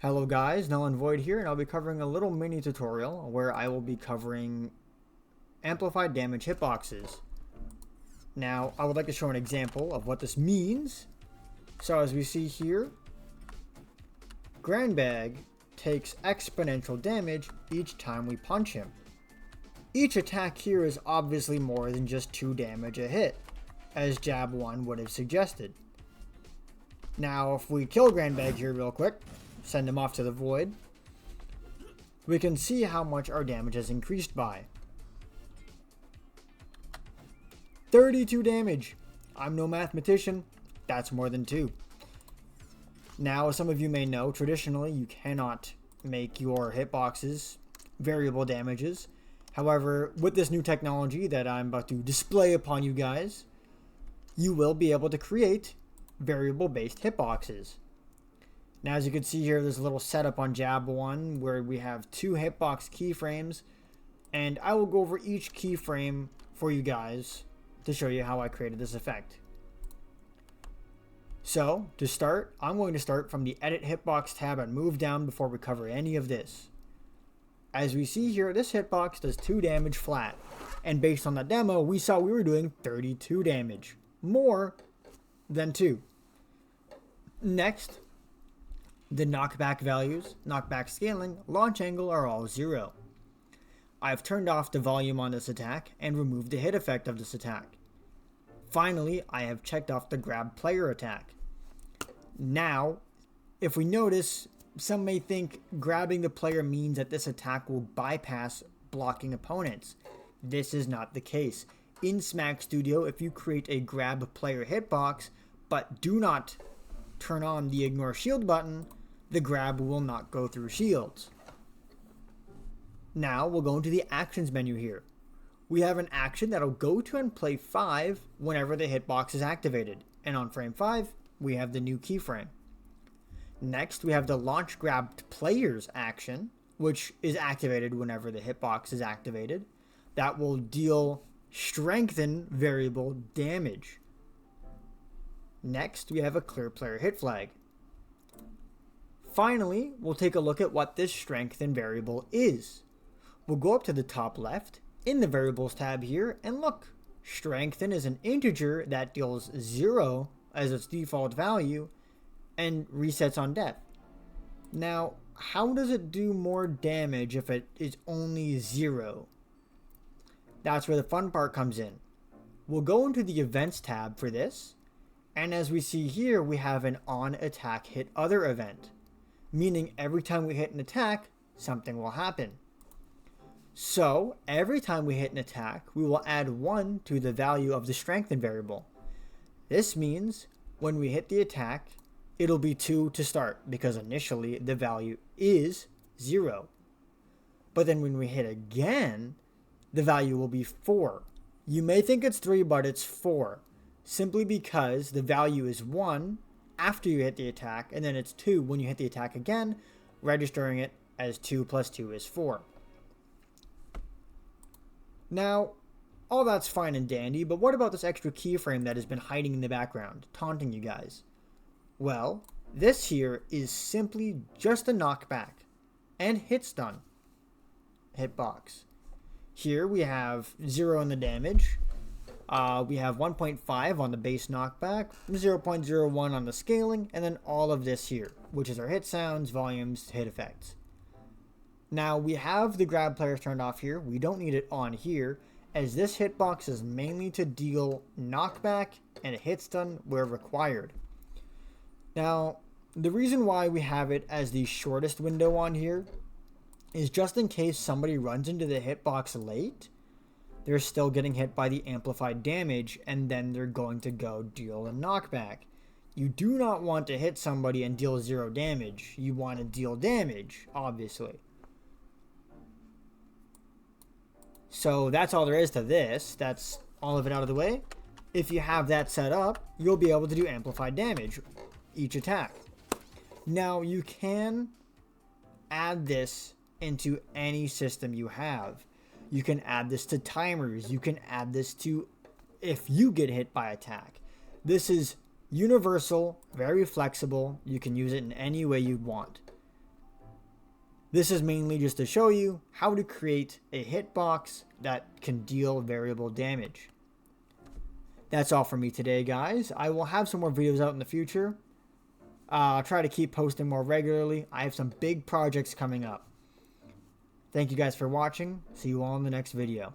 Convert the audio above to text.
Hello guys, Null'n here, and I'll be covering a little mini tutorial where I will be covering amplified damage hitboxes. Now, I would like to show an example of what this means. So as we see here, Grandbag takes exponential damage each time we punch him. Each attack here is obviously more than just 2 damage a hit, as Jab 1 would have suggested. Now, if we kill Grandbag here real quick, send him off to the void, we can see how much our damage has increased by. 32 damage. I'm no mathematician, that's more than 2. Now, as some of you may know, traditionally you cannot make your hitboxes variable damages. However, with this new technology that I'm about to display upon you guys, you will be able to create variable based hitboxes. Now, as you can see here, there's a little setup on Jab 1 where we have 2 hitbox keyframes, and I will go over each keyframe for you guys to show you how I created this effect. So, to start, I'm going to start from the Edit Hitbox tab and move down before we cover any of this. As we see here, this hitbox does 2 damage flat, and based on the demo, we saw we were doing 32 damage, more than 2. Next, the knockback values, knockback scaling, launch angle are all 0. I've turned off the volume on this attack and removed the hit effect of this attack. Finally, I have checked off the grab player attack. Now, if we notice, some may think grabbing the player means that this attack will bypass blocking opponents. This is not the case. In Smack Studio, if you create a grab player hitbox, but do not turn on the ignore shield button, the grab will not go through shields. Now we'll go into the actions menu here. We have an action that'll go to and play 5 whenever the hitbox is activated, and on frame 5 we have the new keyframe. Next, we have the launch grabbed players action, which is activated whenever the hitbox is activated. That will deal strengthen variable damage. Next, we have a clear player hit flag. Finally, we'll take a look at what this strengthen variable is. We'll go up to the top left in the variables tab here and look. Strengthen is an integer that deals 0 as its default value and resets on death. Now, how does it do more damage if it is only 0? That's where the fun part comes in. We'll go into the events tab for this, and as we see here, we have an on attack hit other event, meaning every time we hit an attack, something will happen. So, every time we hit an attack, we will add 1 to the value of the strengthen variable. This means when we hit the attack, it'll be 2 to start because initially the value is 0. But then when we hit again, the value will be 4. You may think it's 3, but it's 4. Simply because the value is 1 after you hit the attack, and then it's 2 when you hit the attack again, registering it as 2 plus 2 is 4. Now, all that's fine and dandy, but what about this extra keyframe that has been hiding in the background, taunting you guys? Well, this here is simply just a knockback and hit stun hitbox. Here we have 0 in the damage. We have 1.5 on the base knockback, 0.01 on the scaling, and then all of this here, which is our hit sounds, volumes, hit effects. Now we have the grab players turned off here. We don't need it on here, as this hitbox is mainly to deal knockback and a hit stun where required. Now, the reason why we have it as the shortest window on here is just in case somebody runs into the hitbox late, they're still getting hit by the amplified damage, and then they're going to go deal a knockback. You do not want to hit somebody and deal 0 damage. You want to deal damage, obviously. So that's all there is to this. That's all of it out of the way. If you have that set up, you'll be able to do amplified damage each attack. Now, you can add this into any system you have. You can add this to timers. You can add this to if you get hit by attack. This is universal, very flexible. You can use it in any way you want. This is mainly just to show you how to create a hitbox that can deal variable damage. That's all for me today, guys. I will have some more videos out in the future. I'll try to keep posting more regularly. I have some big projects coming up. Thank you guys for watching. See you all in the next video.